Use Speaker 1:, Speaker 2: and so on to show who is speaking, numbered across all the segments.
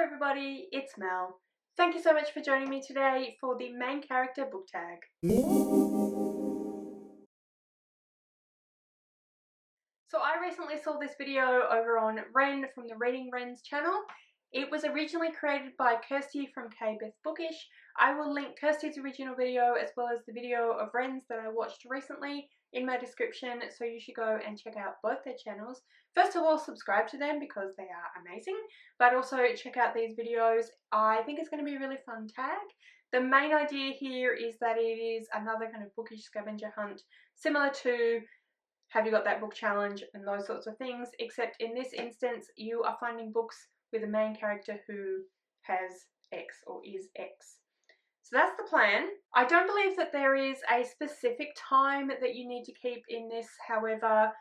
Speaker 1: Hello everybody, it's Mel. Thank you so much for joining me today for the main character book tag. So I recently saw this video over on Ren from the Reading Ren's channel. It was originally created by Kirsty from K-Beth Bookish. I will link Kirsty's original video as well as the video of Ren's that I watched recently in my description, so you should go and check out both their channels. First of all, subscribe to them because they are amazing, but also check out these videos. I think it's going to be a really fun tag. The main idea here is that it is another kind of bookish scavenger hunt, similar to Have You Got That Book Challenge and those sorts of things, except in this instance you are finding books with a main character who has X or is X. So that's the plan. I don't believe that there is a specific time that you need to keep in this. However,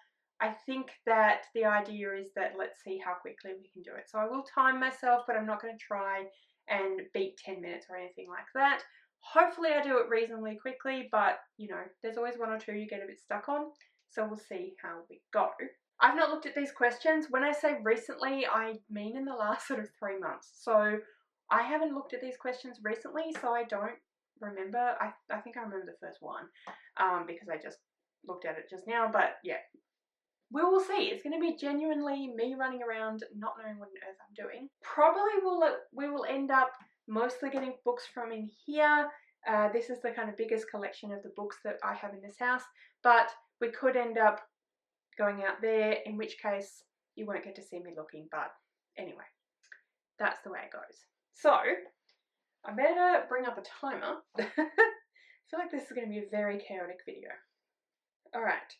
Speaker 1: I think that the idea is that let's see how quickly we can do it. So I will time myself, but I'm not going to try and beat 10 minutes or anything like that. Hopefully I do it reasonably quickly, but you know, there's always one or two you get a bit stuck on. So we'll see how we go. I've not looked at these questions. When I say recently, I mean in the last sort of 3 months. So I haven't looked at these questions recently, so I don't remember. I think I remember the first one because I just looked at it just now. But yeah, we will see. It's going to be genuinely me running around not knowing what on earth I'm doing. Probably we will end up mostly getting books from in here. This is the kind of biggest collection of the books that I have in this house, but we could end up going out there, in which case you won't get to see me looking, but anyway, that's the way it goes. So I better bring up a timer. I feel like this is going to be a very chaotic video. Alright,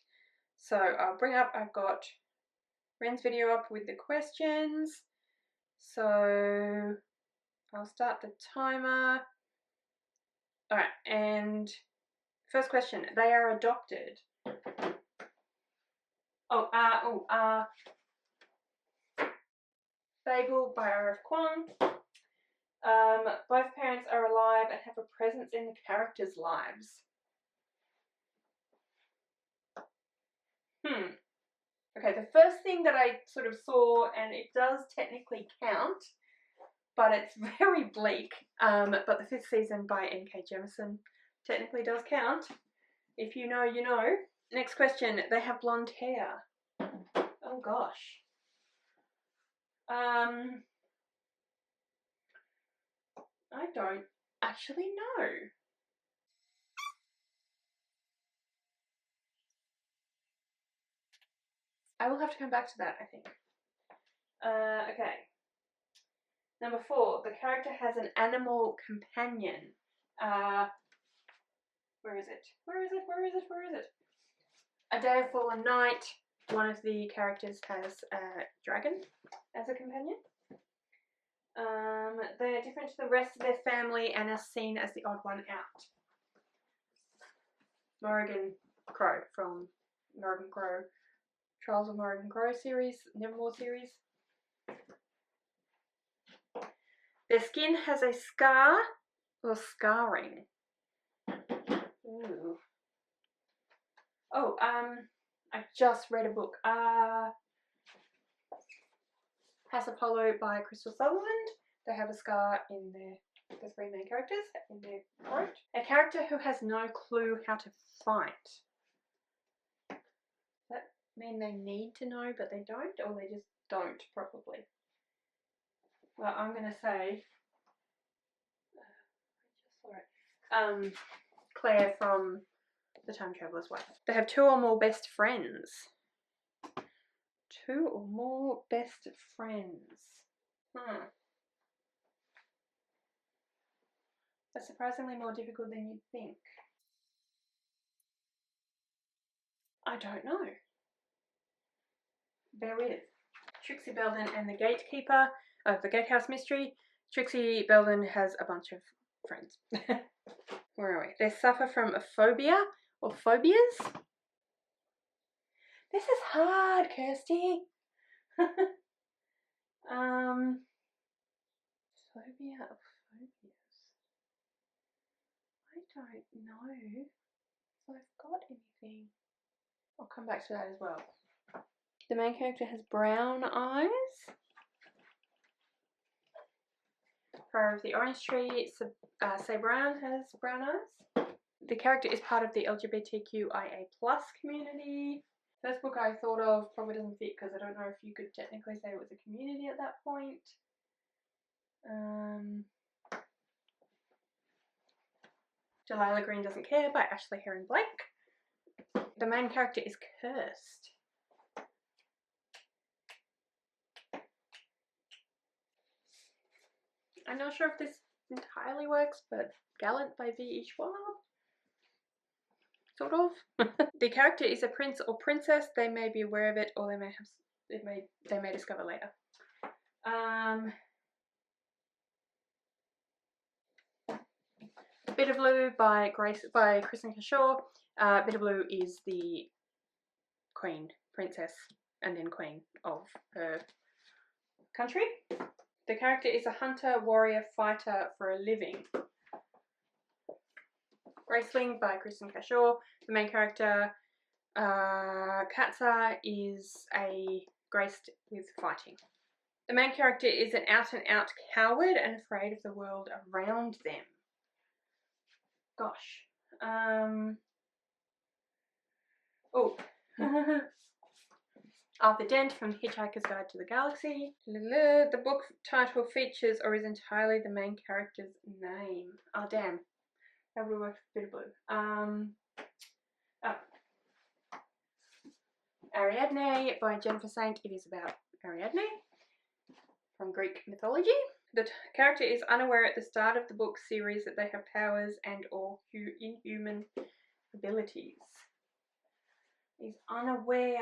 Speaker 1: so I'll bring up, I've got Ren's video up with the questions, so I'll start the timer. Alright, and first question, they are adopted. Fable by R.F. Kuang. Both parents are alive and have a presence in the characters' lives. Okay, the first thing that I sort of saw, and it does technically count, but it's very bleak, but the 5th season by N.K. Jemisin technically does count. If you know, you know. Next question, they have blonde hair. Oh gosh. I don't actually know. I will have to come back to that, I think. Okay. Number 4, the character has an animal companion. Where is it? Where is it? Where is it? Where is it? A Day of Fallen Night. One of the characters has a dragon as a companion. They are different to the rest of their family and are seen as the odd one out. Morrigan Crow from Morrigan Crow, Trials of Morrigan Crow series, Nevermore series. Their skin has a scar or scarring. Ooh. Oh, I just read a book. House Apollo by Crystal Sutherland. They have a scar in the 3 main characters in their throat. A character who has no clue how to fight. Does that mean they need to know but they don't, or they just don't probably? Well, I'm going to say Claire from The Time Traveller's Wife. They have 2 or more best friends. 2 or more best friends. That's surprisingly more difficult than you'd think. I don't know. Bear with. Trixie Belden and the Gatekeeper of the Gatehouse Mystery. Trixie Belden has a bunch of friends. Where are we? They suffer from a phobia or phobias. This is hard, Kirsty. Phobia of phobias. I don't know if I've got anything. I'll come back to that as well. The main character has brown eyes. Flower of the Orange Tree, Say Brown has brown eyes. The character is part of the LGBTQIA+ community. First book I thought of probably doesn't fit because I don't know if you could technically say it was a community at that point. Delilah Green Doesn't Care by Ashley Herring Blake. The main character is cursed. I'm not sure if this entirely works, but Gallant by V.E. Schwab. Sort of. The character is a prince or princess. They may be aware of it, or they may discover later. Bit of Blue by Kristen Cashaw. Bit of Blue is the queen, princess, and then queen of her country. The character is a hunter, warrior, fighter for a living. Graceling by Kristen Cashaw. The main character, Katza, is graced with fighting. The main character is an out-and-out coward and afraid of the world around them. Gosh. Oh. Arthur Dent from Hitchhiker's Guide to the Galaxy. The book title features or is entirely the main character's name. Oh, damn. That would work for Bit of Blue. Ariadne by Jennifer Saint. It is about Ariadne from Greek mythology. The character is unaware at the start of the book series that they have powers and or inhuman abilities. He's unaware.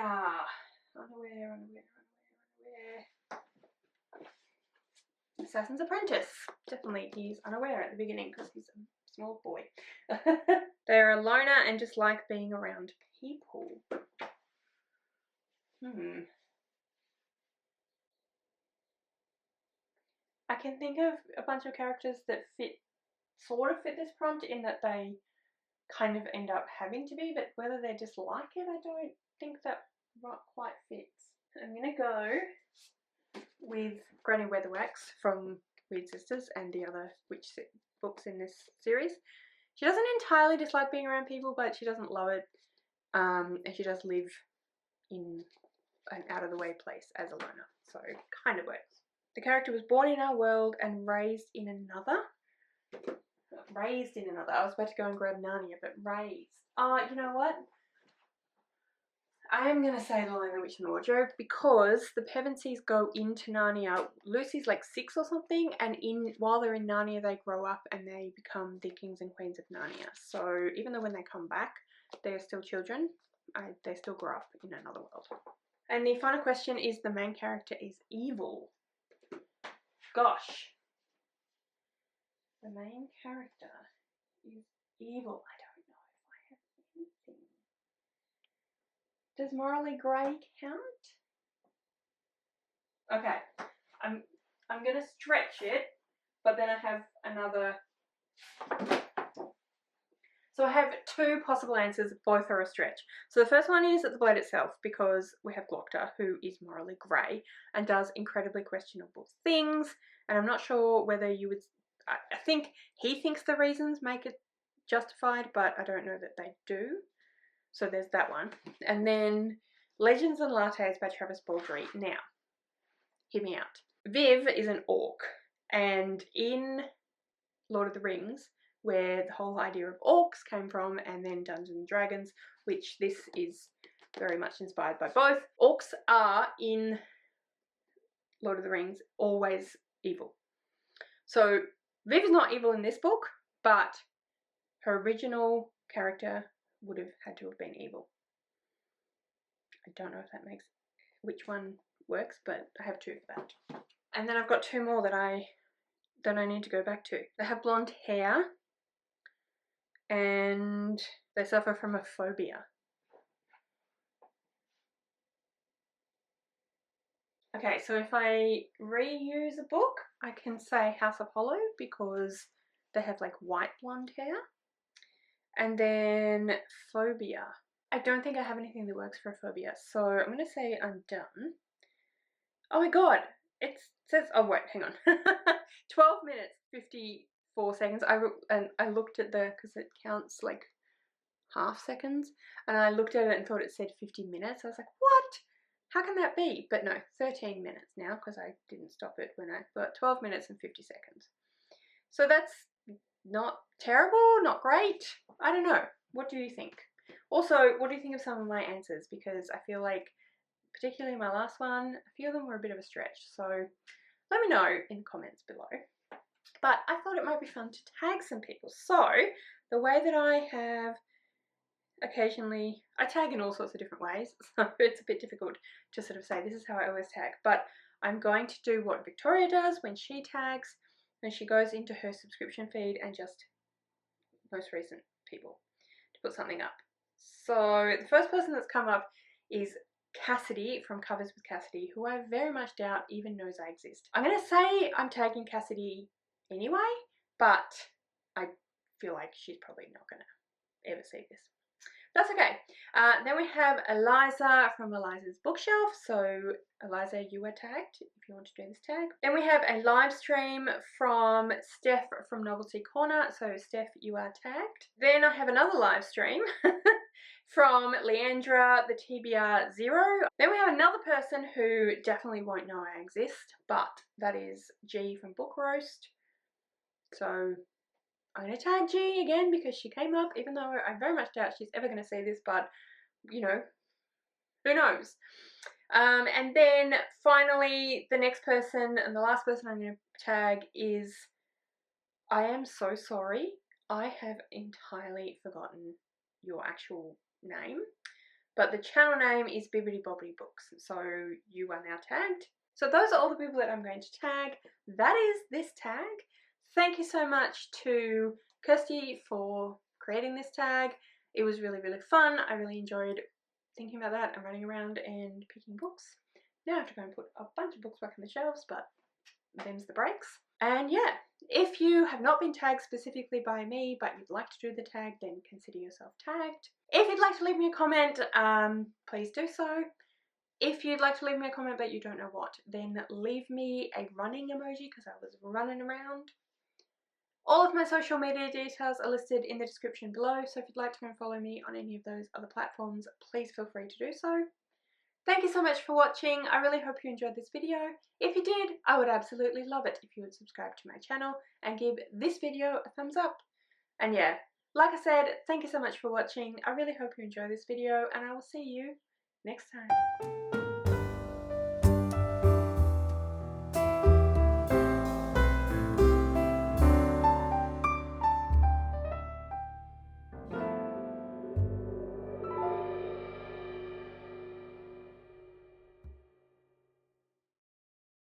Speaker 1: Unaware. Assassin's Apprentice. Definitely he's unaware at the beginning because he's a small boy. They're a loner and just like being around people. I can think of a bunch of characters that sort of fit this prompt in that they kind of end up having to be, but whether they just like it, I don't think that quite fits. I'm gonna go with Granny Weatherwax from Weird Sisters and the other witch books in this series. She doesn't entirely dislike being around people, but she doesn't love it, and she does live in an out-of-the-way place as a loner, so it kind of works. The character was born in our world and raised in another. Raised in another. I was about to go and grab Narnia, but raised. You know what? I am going to say The Lion, the Witch and the Wardrobe because the Pevensies go into Narnia. Lucy's like 6 or something, and while they're in Narnia they grow up and they become the kings and queens of Narnia. So even though when they come back they're still children, they still grow up in another world. And the final question is, the main character is evil. Gosh. The main character is evil. I don't know if I have anything. Does Morally Grey count? Okay. I'm gonna stretch it, but then I have another. So I have 2 possible answers, both are a stretch. So the first one is at the blade itself, because we have Glockter, who is morally grey and does incredibly questionable things, and I'm not sure whether you would. I think he thinks the reasons make it justified, but I don't know that they do. So there's that one. And then Legends and Lattes by Travis Baldree. Now, hear me out. Viv is an orc, and in Lord of the Rings, where the whole idea of orcs came from, and then Dungeons and Dragons, which this is very much inspired by both, orcs are, in Lord of the Rings, always evil. So Viv is not evil in this book, but her original character would have had to have been evil. I don't know if that makes which one works, but I have 2 for that. And then I've got 2 more that I need to go back to. They have blonde hair and they suffer from a phobia. Okay, so if I reuse a book, I can say House of Hollow because they have like white blonde hair. And then phobia. I don't think I have anything that works for a phobia, so I'm going to say I'm done. Oh my god, it says, oh wait, hang on. 12 minutes 54 seconds. I looked at because it counts like half seconds, and I looked at it and thought it said 50 minutes. I was like, what? How can that be? But no, 13 minutes now, because I didn't stop it when I thought 12 minutes and 50 seconds. So that's not terrible, not great. I don't know. What do you think? Also, what do you think of some of my answers? Because I feel like, particularly my last one, a few of them were a bit of a stretch. So let me know in the comments below. But I thought it might be fun to tag some people. So the way that I have occasionally, I tag in all sorts of different ways, so it's a bit difficult to sort of say this is how I always tag, but I'm going to do what Victoria does when she tags, when she goes into her subscription feed and just most recent people to put something up. So the first person that's come up is Cassidy from Covers with Cassidy, who I very much doubt even knows I exist. I'm going to say I'm tagging Cassidy anyway, but I feel like she's probably not going to ever see this. That's okay. Then we have Eliza from Eliza's Bookshelf. So Eliza, you are tagged if you want to do this tag. Then we have a live stream from Steph from Novelty Corner. So Steph, you are tagged. Then I have another live stream from Leandra, the TBR 0. Then we have another person who definitely won't know I exist, but that is G from Book Roast. So I'm going to tag G again because she came up, even though I very much doubt she's ever going to see this, but, you know, who knows. And then finally, the next person and the last person I'm going to tag is, I am so sorry, I have entirely forgotten your actual name, but the channel name is Bibbidi Bobbidi Books, so you are now tagged. So those are all the people that I'm going to tag. That is this tag. Thank you so much to Kirsty for creating this tag. It was really, really fun. I really enjoyed thinking about that and running around and picking books. Now I have to go and put a bunch of books back on the shelves, but them's the breaks. And yeah, if you have not been tagged specifically by me, but you'd like to do the tag, then consider yourself tagged. If you'd like to leave me a comment, please do so. If you'd like to leave me a comment but you don't know what, then leave me a running emoji because I was running around. All of my social media details are listed in the description below, so if you'd like to go and follow me on any of those other platforms, please feel free to do so. Thank you so much for watching. I really hope you enjoyed this video. If you did, I would absolutely love it if you would subscribe to my channel and give this video a thumbs up. And yeah, like I said, thank you so much for watching. I really hope you enjoy this video, and I will see you next time.